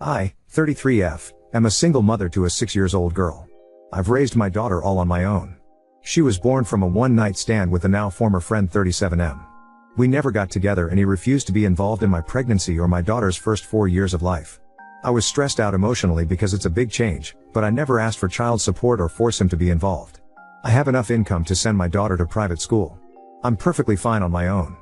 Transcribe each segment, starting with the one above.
I, 33F, am a single mother to a 6-year-old girl. I've raised my daughter all on my own. She was born from a one-night stand with a now former friend 37M. We never got together and he refused to be involved in my pregnancy or my daughter's first 4 years of life. I was stressed out emotionally because it's a big change, but I never asked for child support or force him to be involved. I have enough income to send my daughter to private school. I'm perfectly fine on my own.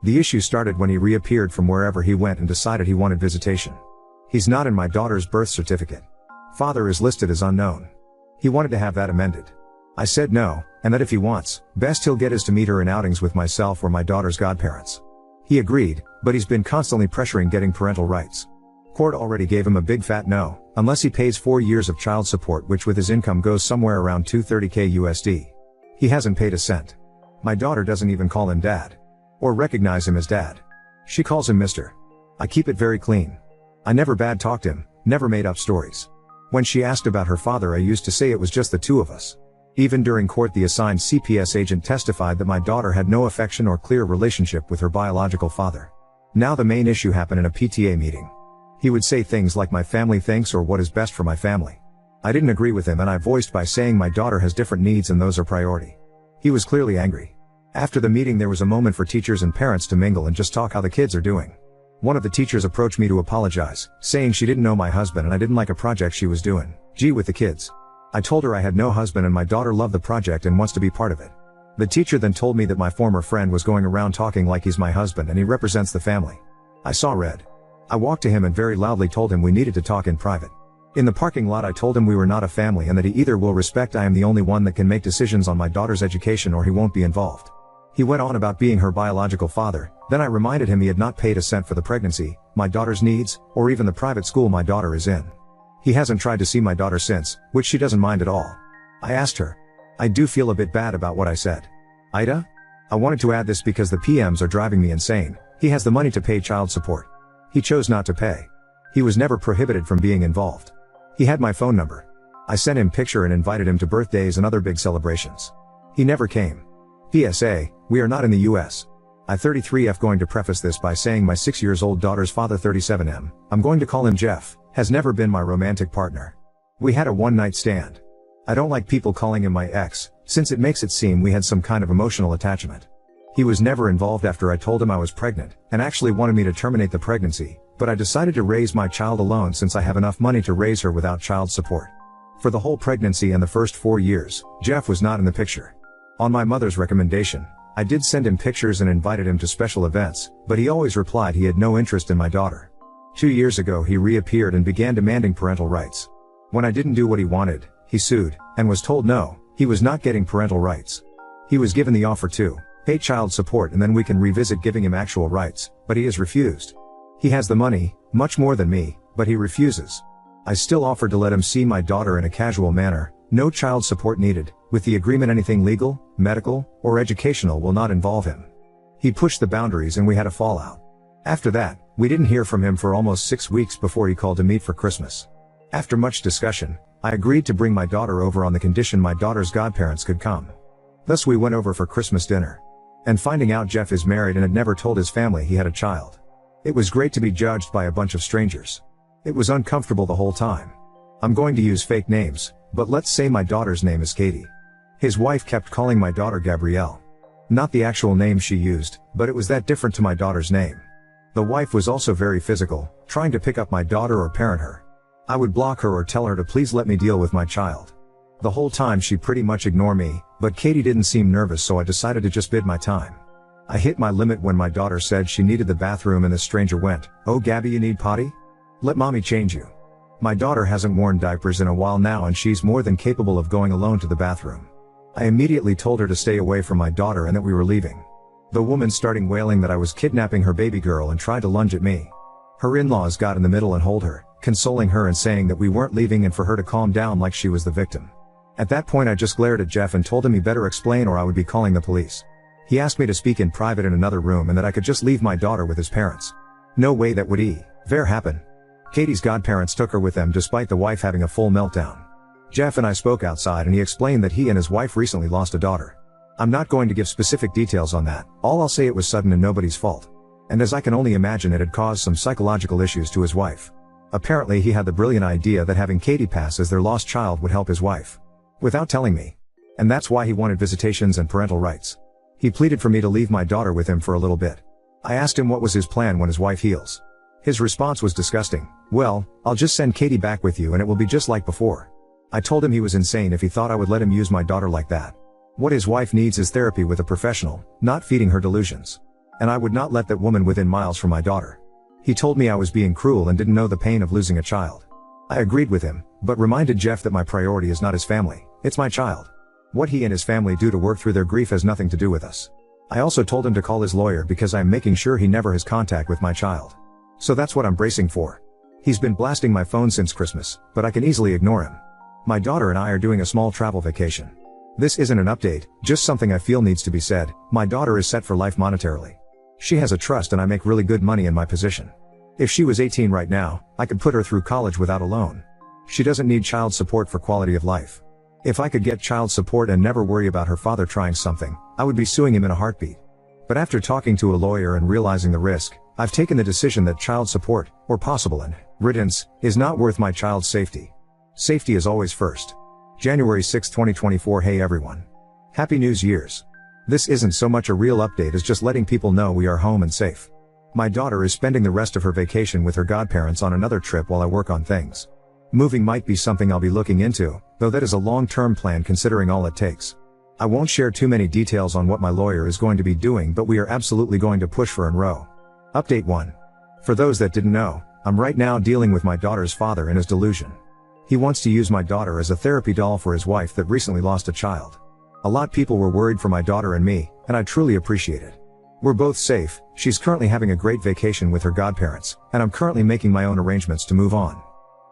The issue started when he reappeared from wherever he went and decided he wanted visitation. He's not in my daughter's birth certificate. Father is listed as unknown. He wanted to have that amended. I said no, and that if he wants, best he'll get is to meet her in outings with myself or my daughter's godparents. He agreed, but he's been constantly pressuring getting parental rights. Court already gave him a big fat no, unless he pays 4 years of child support, which with his income goes somewhere around $230k USD. He hasn't paid a cent. My daughter doesn't even call him dad. Or recognize him as dad. She calls him Mr. I keep it very clean. I never bad talked him, never made up stories. When she asked about her father, I used to say it was just the two of us. Even during court, the assigned CPS agent testified that my daughter had no affection or clear relationship with her biological father. Now the main issue happened in a PTA meeting. He would say things like my family thinks or what is best for my family. I didn't agree with him and I voiced by saying my daughter has different needs and those are priority. He was clearly angry. After the meeting there was a moment for teachers and parents to mingle and just talk how the kids are doing. One of the teachers approached me to apologize, saying she didn't know my husband and I didn't like a project she was doing, with the kids. I told her I had no husband and my daughter loved the project and wants to be part of it. The teacher then told me that my former friend was going around talking like he's my husband and he represents the family. I saw red. I walked to him and very loudly told him we needed to talk in private. In the parking lot I told him we were not a family and that he either will respect I am the only one that can make decisions on my daughter's education or he won't be involved. He went on about being her biological father, then I reminded him he had not paid a cent for the pregnancy, my daughter's needs, or even the private school my daughter is in. He hasn't tried to see my daughter since, which she doesn't mind at all. I asked her. I do feel a bit bad about what I said. Ida? I wanted to add this because the PMs are driving me insane. He has the money to pay child support. He chose not to pay. He was never prohibited from being involved. He had my phone number. I sent him picture and invited him to birthdays and other big celebrations. He never came. PSA, we are not in the US. I 33F going to preface this by saying my 6-year-old daughter's father 37M, I'm going to call him Jeff, has never been my romantic partner. We had a one-night stand. I don't like people calling him my ex, since it makes it seem we had some kind of emotional attachment. He was never involved after I told him I was pregnant, and actually wanted me to terminate the pregnancy, but I decided to raise my child alone since I have enough money to raise her without child support. For the whole pregnancy and the first 4 years, Jeff was not in the picture. On my mother's recommendation, I did send him pictures and invited him to special events, but he always replied he had no interest in my daughter. 2 years ago he reappeared and began demanding parental rights. When I didn't do what he wanted, he sued, and was told no, he was not getting parental rights. He was given the offer to pay child support and then we can revisit giving him actual rights, but he has refused. He has the money, much more than me, but he refuses. I still offered to let him see my daughter in a casual manner, no child support needed, with the agreement anything legal, medical, or educational will not involve him. He pushed the boundaries and we had a fallout. After that, we didn't hear from him for almost 6 weeks before he called to meet for Christmas. After much discussion, I agreed to bring my daughter over on the condition my daughter's godparents could come. Thus we went over for Christmas dinner. And finding out Jeff is married and had never told his family he had a child. It was great to be judged by a bunch of strangers. It was uncomfortable the whole time. I'm going to use fake names, but let's say my daughter's name is Katie. His wife kept calling my daughter Gabrielle. Not the actual name she used, but it was that different to my daughter's name. The wife was also very physical, trying to pick up my daughter or parent her. I would block her or tell her to please let me deal with my child. The whole time she pretty much ignored me, but Katie didn't seem nervous so I decided to just bid my time. I hit my limit when my daughter said she needed the bathroom and the stranger went, "Oh Gabby, you need potty? Let mommy change you." My daughter hasn't worn diapers in a while now and she's more than capable of going alone to the bathroom. I immediately told her to stay away from my daughter and that we were leaving. The woman started wailing that I was kidnapping her baby girl and tried to lunge at me. Her in-laws got in the middle and hold her, consoling her and saying that we weren't leaving and for her to calm down like she was the victim. At that point I just glared at Jeff and told him he better explain or I would be calling the police. He asked me to speak in private in another room and that I could just leave my daughter with his parents. No way that would ever happen. Katie's godparents took her with them despite the wife having a full meltdown. Jeff and I spoke outside and he explained that he and his wife recently lost a daughter. I'm not going to give specific details on that, all I'll say it was sudden and nobody's fault. And as I can only imagine it had caused some psychological issues to his wife. Apparently he had the brilliant idea that having Katie pass as their lost child would help his wife. Without telling me. And that's why he wanted visitations and parental rights. He pleaded for me to leave my daughter with him for a little bit. I asked him what was his plan when his wife heals. His response was disgusting. Well, I'll just send Katie back with you and it will be just like before. I told him he was insane if he thought I would let him use my daughter like that. What his wife needs is therapy with a professional, not feeding her delusions. And I would not let that woman within miles from my daughter. He told me I was being cruel and didn't know the pain of losing a child. I agreed with him, but reminded Jeff that my priority is not his family, it's my child. What he and his family do to work through their grief has nothing to do with us. I also told him to call his lawyer because I'm making sure he never has contact with my child. So that's what I'm bracing for. He's been blasting my phone since Christmas, but I can easily ignore him. My daughter and I are doing a small travel vacation. This isn't an update, just something I feel needs to be said. My daughter is set for life monetarily. She has a trust and I make really good money in my position. If she was 18 right now, I could put her through college without a loan. She doesn't need child support for quality of life. If I could get child support and never worry about her father trying something, I would be suing him in a heartbeat. But after talking to a lawyer and realizing the risk, I've taken the decision that child support, or possible inheritance, is not worth my child's safety. Safety is always first. January 6, 2024. Hey everyone. Happy New Year's. This isn't so much a real update as just letting people know we are home and safe. My daughter is spending the rest of her vacation with her godparents on another trip while I work on things. Moving might be something I'll be looking into, though that is a long-term plan considering all it takes. I won't share too many details on what my lawyer is going to be doing, but we are absolutely going to push for enroll. Update 1. For those that didn't know, I'm right now dealing with my daughter's father and his delusion. He wants to use my daughter as a therapy doll for his wife that recently lost a child. A lot of people were worried for my daughter and me, and I truly appreciate it. We're both safe, she's currently having a great vacation with her godparents, and I'm currently making my own arrangements to move on.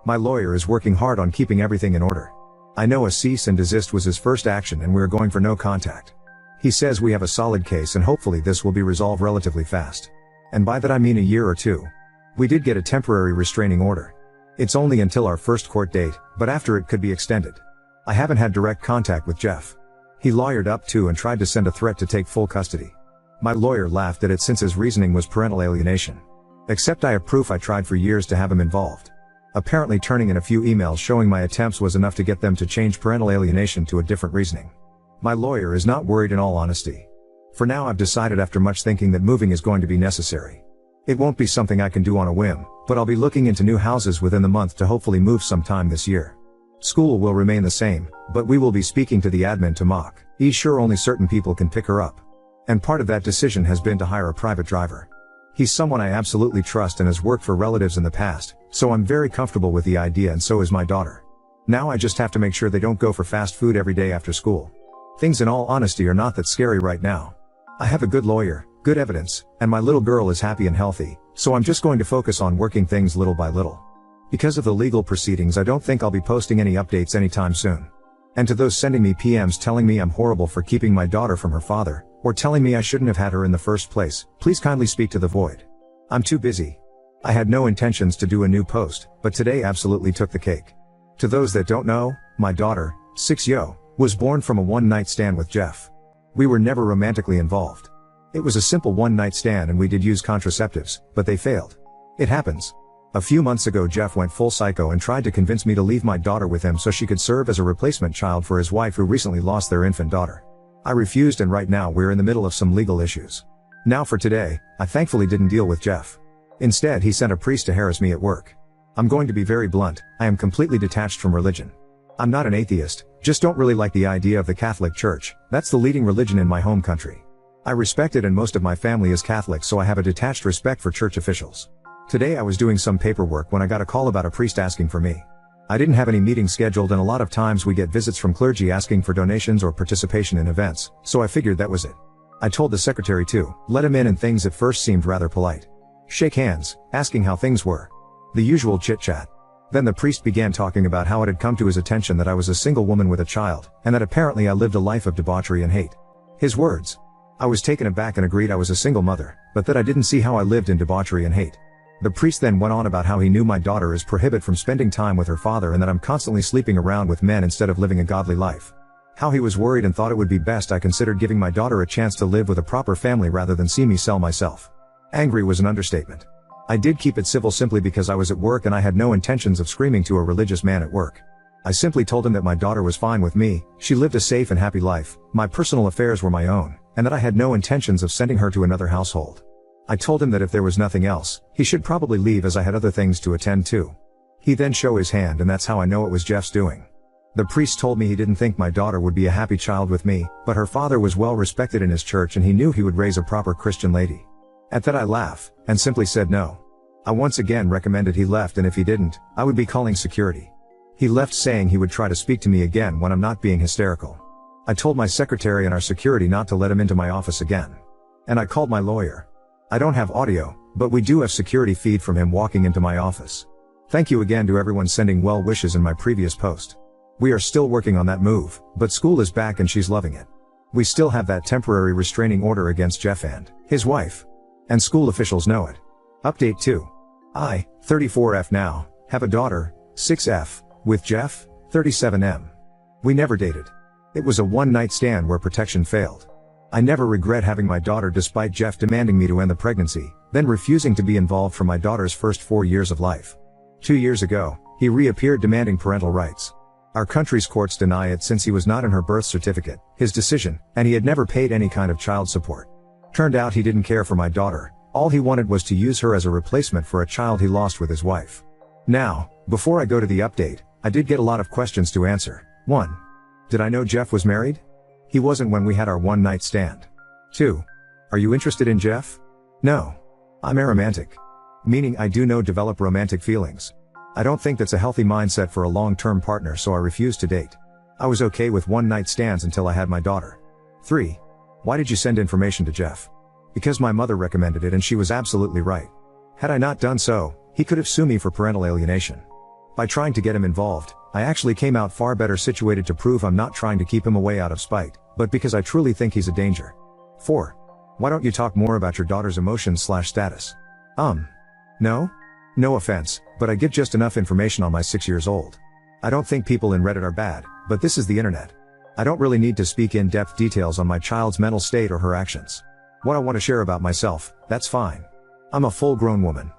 My lawyer is working hard on keeping everything in order. I know a cease and desist was his first action and we're going for no contact. He says we have a solid case and hopefully this will be resolved relatively fast. And by that I mean a year or two. We did get a temporary restraining order. It's only until our first court date, but after it could be extended. I haven't had direct contact with Jeff. He lawyered up too and tried to send a threat to take full custody. My lawyer laughed at it since his reasoning was parental alienation. Except I have proof I tried for years to have him involved. Apparently turning in a few emails showing my attempts was enough to get them to change parental alienation to a different reasoning. My lawyer is not worried in all honesty. For now I've decided after much thinking that moving is going to be necessary. It won't be something I can do on a whim, but I'll be looking into new houses within the month to hopefully move sometime this year. School will remain the same, but we will be speaking to the admin to mock. Sure only certain people can pick her up. And part of that decision has been to hire a private driver. He's someone I absolutely trust and has worked for relatives in the past, so I'm very comfortable with the idea and so is my daughter. Now I just have to make sure they don't go for fast food every day after school. Things in all honesty are not that scary right now. I have a good lawyer, good evidence, and my little girl is happy and healthy, so I'm just going to focus on working things little by little. Because of the legal proceedings I don't think I'll be posting any updates anytime soon. And to those sending me PMs telling me I'm horrible for keeping my daughter from her father, or telling me I shouldn't have had her in the first place, please kindly speak to the void. I'm too busy. I had no intentions to do a new post, but today absolutely took the cake. To those that don't know, my daughter, 6-Yo, was born from a one-night stand with Jeff. We were never romantically involved. It was a simple one-night stand and we did use contraceptives, but they failed. It happens. A few months ago Jeff went full psycho and tried to convince me to leave my daughter with him so she could serve as a replacement child for his wife who recently lost their infant daughter. I refused and right now we're in the middle of some legal issues. Now for today, I thankfully didn't deal with Jeff. Instead he sent a priest to harass me at work. I'm going to be very blunt, I am completely detached from religion. I'm not an atheist, just don't really like the idea of the Catholic Church, that's the leading religion in my home country. I respect it and most of my family is Catholic so I have a detached respect for church officials. Today I was doing some paperwork when I got a call about a priest asking for me. I didn't have any meetings scheduled and a lot of times we get visits from clergy asking for donations or participation in events, so I figured that was it. I told the secretary to let him in and things at first seemed rather polite. Shake hands, asking how things were. The usual chit-chat. Then the priest began talking about how it had come to his attention that I was a single woman with a child, and that apparently I lived a life of debauchery and hate. His words. I was taken aback and agreed I was a single mother, but that I didn't see how I lived in debauchery and hate. The priest then went on about how he knew my daughter is prohibited from spending time with her father and that I'm constantly sleeping around with men instead of living a godly life. How he was worried and thought it would be best I considered giving my daughter a chance to live with a proper family rather than see me sell myself. Angry was an understatement. I did keep it civil simply because I was at work and I had no intentions of screaming to a religious man at work. I simply told him that my daughter was fine with me, she lived a safe and happy life, my personal affairs were my own, and that I had no intentions of sending her to another household. I told him that if there was nothing else, he should probably leave as I had other things to attend to. He then showed his hand, and that's how I know it was Jeff's doing. The priest told me he didn't think my daughter would be a happy child with me, but her father was well respected in his church and he knew he would raise a proper Christian lady. At that I laughed, and simply said no. I once again recommended he left, and if he didn't, I would be calling security. He left saying he would try to speak to me again when I'm not being hysterical. I told my secretary and our security not to let him into my office again. And I called my lawyer. I don't have audio, but we do have security feed from him walking into my office. Thank you again to everyone sending well wishes in my previous post. We are still working on that move, but school is back and she's loving it. We still have that temporary restraining order against Jeff and his wife. And school officials know it. Update 2. I, 34F now, have a daughter, 6F, with Jeff, 37M. We never dated. It was a one-night stand where protection failed. I never regret having my daughter despite Jeff demanding me to end the pregnancy, then refusing to be involved for my daughter's first 4 years of life. 2 years ago, he reappeared demanding parental rights. Our country's courts deny it since he was not in her birth certificate, his decision, and he had never paid any kind of child support. Turned out he didn't care for my daughter, all he wanted was to use her as a replacement for a child he lost with his wife. Now, before I go to the update, I did get a lot of questions to answer. 1. Did I know Jeff was married? He wasn't when we had our one-night stand. 2. Are you interested in Jeff? No. I'm aromantic. Meaning I do not develop romantic feelings. I don't think that's a healthy mindset for a long-term partner, so I refused to date. I was okay with one-night stands until I had my daughter. 3. Why did you send information to Jeff? Because my mother recommended it and she was absolutely right. Had I not done so, he could have sued me for parental alienation. By trying to get him involved, I actually came out far better situated to prove I'm not trying to keep him away out of spite, but because I truly think he's a danger. 4. Why don't you talk more about your daughter's emotions/status? No? No offense, but I give just enough information on my 6 years old. I don't think people in Reddit are bad, but this is the internet. I don't really need to speak in-depth details on my child's mental state or her actions. What I want to share about myself, that's fine. I'm a full-grown woman.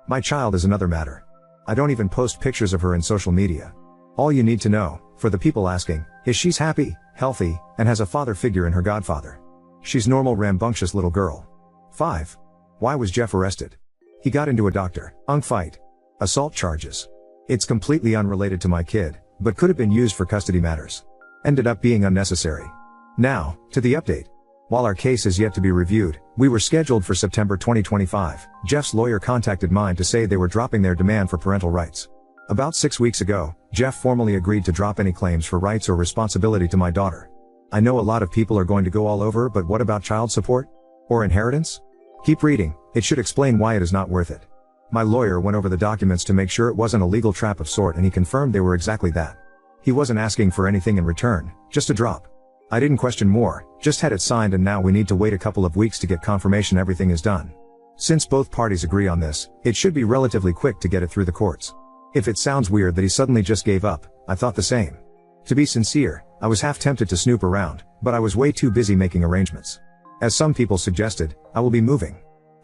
My child is another matter. I don't even post pictures of her in social media. All you need to know, for the people asking, is she's happy, healthy, and has a father figure in her godfather. She's normal rambunctious little girl. 5. Why was Jeff arrested? He got into a Dr. Unk fight. Assault charges. It's completely unrelated to my kid, but could have been used for custody matters. Ended up being unnecessary. Now, to the update. While our case is yet to be reviewed, we were scheduled for September 2025, Jeff's lawyer contacted mine to say they were dropping their demand for parental rights. About 6 weeks ago, Jeff formally agreed to drop any claims for rights or responsibility to my daughter. I know a lot of people are going to go all over, but what about child support? Or inheritance? Keep reading, it should explain why it is not worth it. My lawyer went over the documents to make sure it wasn't a legal trap of sort, and he confirmed they were exactly that. He wasn't asking for anything in return, just a drop. I didn't question more, just had it signed, and now we need to wait a couple of weeks to get confirmation everything is done. Since both parties agree on this, it should be relatively quick to get it through the courts. If it sounds weird that he suddenly just gave up, I thought the same. To be sincere, I was half tempted to snoop around, but I was way too busy making arrangements. As some people suggested, I will be moving.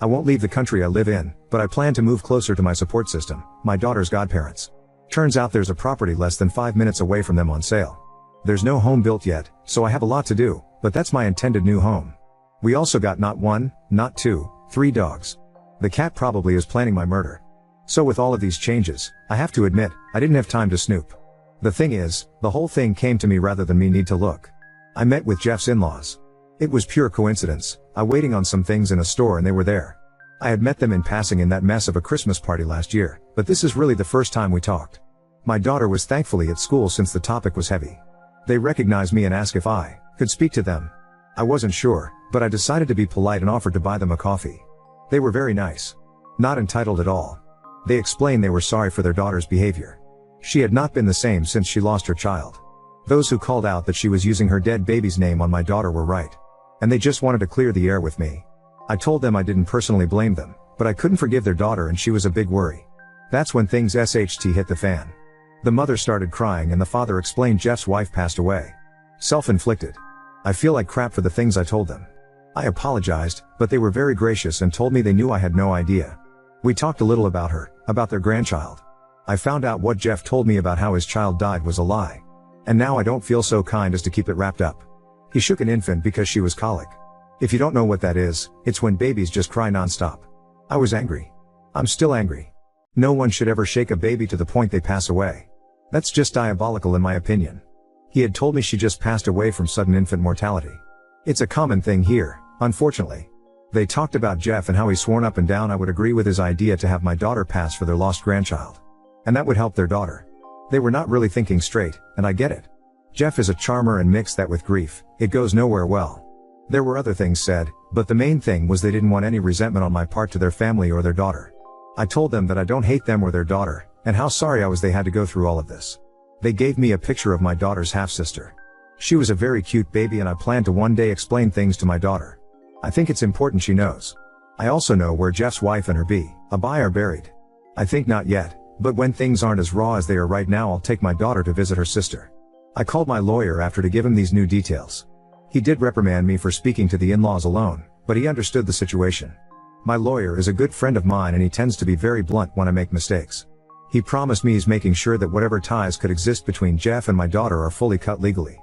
I won't leave the country I live in, but I plan to move closer to my support system, my daughter's godparents. Turns out there's a property less than 5 minutes away from them on sale. There's no home built yet, so I have a lot to do, but that's my intended new home. We also got not 1, not 2, 3 dogs. The cat probably is planning my murder. So with all of these changes, I have to admit, I didn't have time to snoop. The thing is, the whole thing came to me rather than me need to look. I met with Jeff's in-laws. It was pure coincidence, I waiting on some things in a store and they were there. I had met them in passing in that mess of a Christmas party last year, but this is really the first time we talked. My daughter was thankfully at school since the topic was heavy. They recognized me and asked if I could speak to them. I wasn't sure, but I decided to be polite and offered to buy them a coffee. They were very nice. Not entitled at all. They explained they were sorry for their daughter's behavior. She had not been the same since she lost her child. Those who called out that she was using her dead baby's name on my daughter were right. And they just wanted to clear the air with me. I told them I didn't personally blame them, but I couldn't forgive their daughter and she was a big worry. That's when things SHT hit the fan. The mother started crying and the father explained Jeff's wife passed away. Self-inflicted. I feel like crap for the things I told them. I apologized, but they were very gracious and told me they knew I had no idea. We talked a little about her, about their grandchild. I found out what Jeff told me about how his child died was a lie. And now I don't feel so kind as to keep it wrapped up. He shook an infant because she was colic. If you don't know what that is, it's when babies just cry nonstop. I was angry. I'm still angry. No one should ever shake a baby to the point they pass away. That's just diabolical in my opinion. He had told me she just passed away from sudden infant mortality. It's a common thing here, unfortunately. They talked about Jeff and how he sworn up and down I would agree with his idea to have my daughter pass for their lost grandchild. And that would help their daughter. They were not really thinking straight, and I get it. Jeff is a charmer, and mix that with grief, it goes nowhere well. There were other things said, but the main thing was they didn't want any resentment on my part to their family or their daughter. I told them that I don't hate them or their daughter, and how sorry I was they had to go through all of this. They gave me a picture of my daughter's half-sister. She was a very cute baby, and I plan to one day explain things to my daughter. I think it's important she knows. I also know where Jeff's wife and her baby are buried. I think not yet, but when things aren't as raw as they are right now, I'll take my daughter to visit her sister. I called my lawyer after to give him these new details. He did reprimand me for speaking to the in-laws alone, but he understood the situation. My lawyer is a good friend of mine, and he tends to be very blunt when I make mistakes. He promised me he's making sure that whatever ties could exist between Jeff and my daughter are fully cut legally.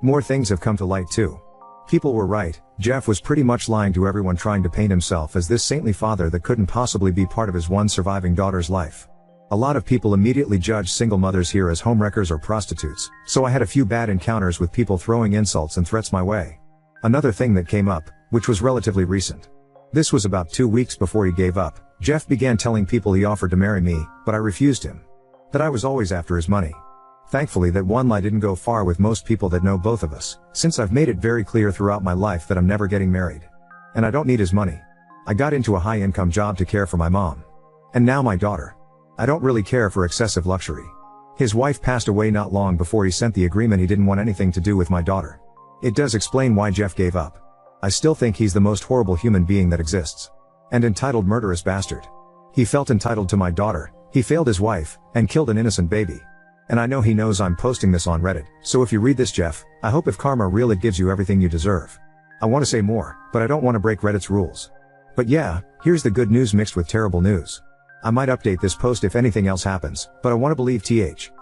More things have come to light too. People were right, Jeff was pretty much lying to everyone, trying to paint himself as this saintly father that couldn't possibly be part of his one surviving daughter's life. A lot of people immediately judge single mothers here as homewreckers or prostitutes, so I had a few bad encounters with people throwing insults and threats my way. Another thing that came up, which was relatively recent. This was about 2 weeks before he gave up. Jeff began telling people he offered to marry me, but I refused him. That I was always after his money. Thankfully that one lie didn't go far with most people that know both of us, since I've made it very clear throughout my life that I'm never getting married. And I don't need his money. I got into a high-income job to care for my mom. And now my daughter. I don't really care for excessive luxury. His wife passed away not long before he sent the agreement he didn't want anything to do with my daughter. It does explain why Jeff gave up. I still think he's the most horrible human being that exists. And entitled murderous bastard. He felt entitled to my daughter, he failed his wife, and killed an innocent baby. And I know he knows I'm posting this on Reddit, so if you read this, Jeff, I hope if karma real it gives you everything you deserve. I want to say more, but I don't want to break Reddit's rules. But yeah, here's the good news mixed with terrible news. I might update this post if anything else happens, but I want to believe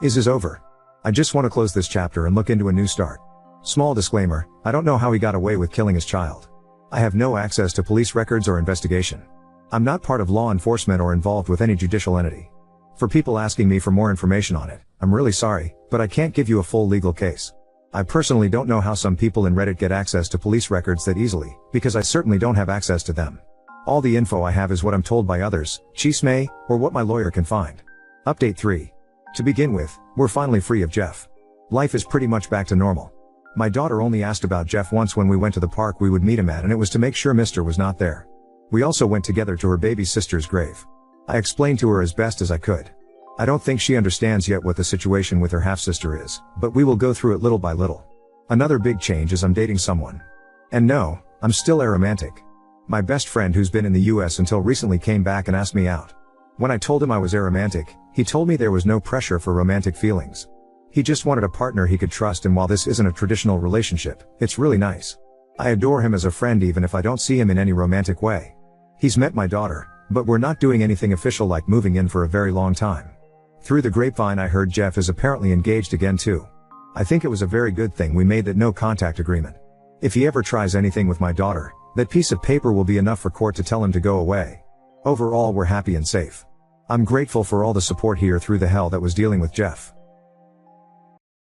is over. I just want to close this chapter and look into a new start. Small disclaimer, I don't know how he got away with killing his child. I have no access to police records or investigation. I'm not part of law enforcement or involved with any judicial entity. For people asking me for more information on it, I'm really sorry, but I can't give you a full legal case. I personally don't know how some people in Reddit get access to police records that easily, because I certainly don't have access to them. All the info I have is what I'm told by others, chisme, or what my lawyer can find. Update 3. To begin with, we're finally free of Jeff. Life is pretty much back to normal. My daughter only asked about Jeff once when we went to the park we would meet him at, and it was to make sure Mr. was not there. We also went together to her baby sister's grave. I explained to her as best as I could. I don't think she understands yet what the situation with her half-sister is, but we will go through it little by little. Another big change is I'm dating someone. And no, I'm still aromantic. My best friend who's been in the US until recently came back and asked me out. When I told him I was aromantic, he told me there was no pressure for romantic feelings. He just wanted a partner he could trust, and while this isn't a traditional relationship, it's really nice. I adore him as a friend even if I don't see him in any romantic way. He's met my daughter, but we're not doing anything official like moving in for a very long time. Through the grapevine I heard Jeff is apparently engaged again too. I think it was a very good thing we made that no contact agreement. If he ever tries anything with my daughter, that piece of paper will be enough for court to tell him to go away. Overall we're happy and safe. I'm grateful for all the support here through the hell that was dealing with Jeff.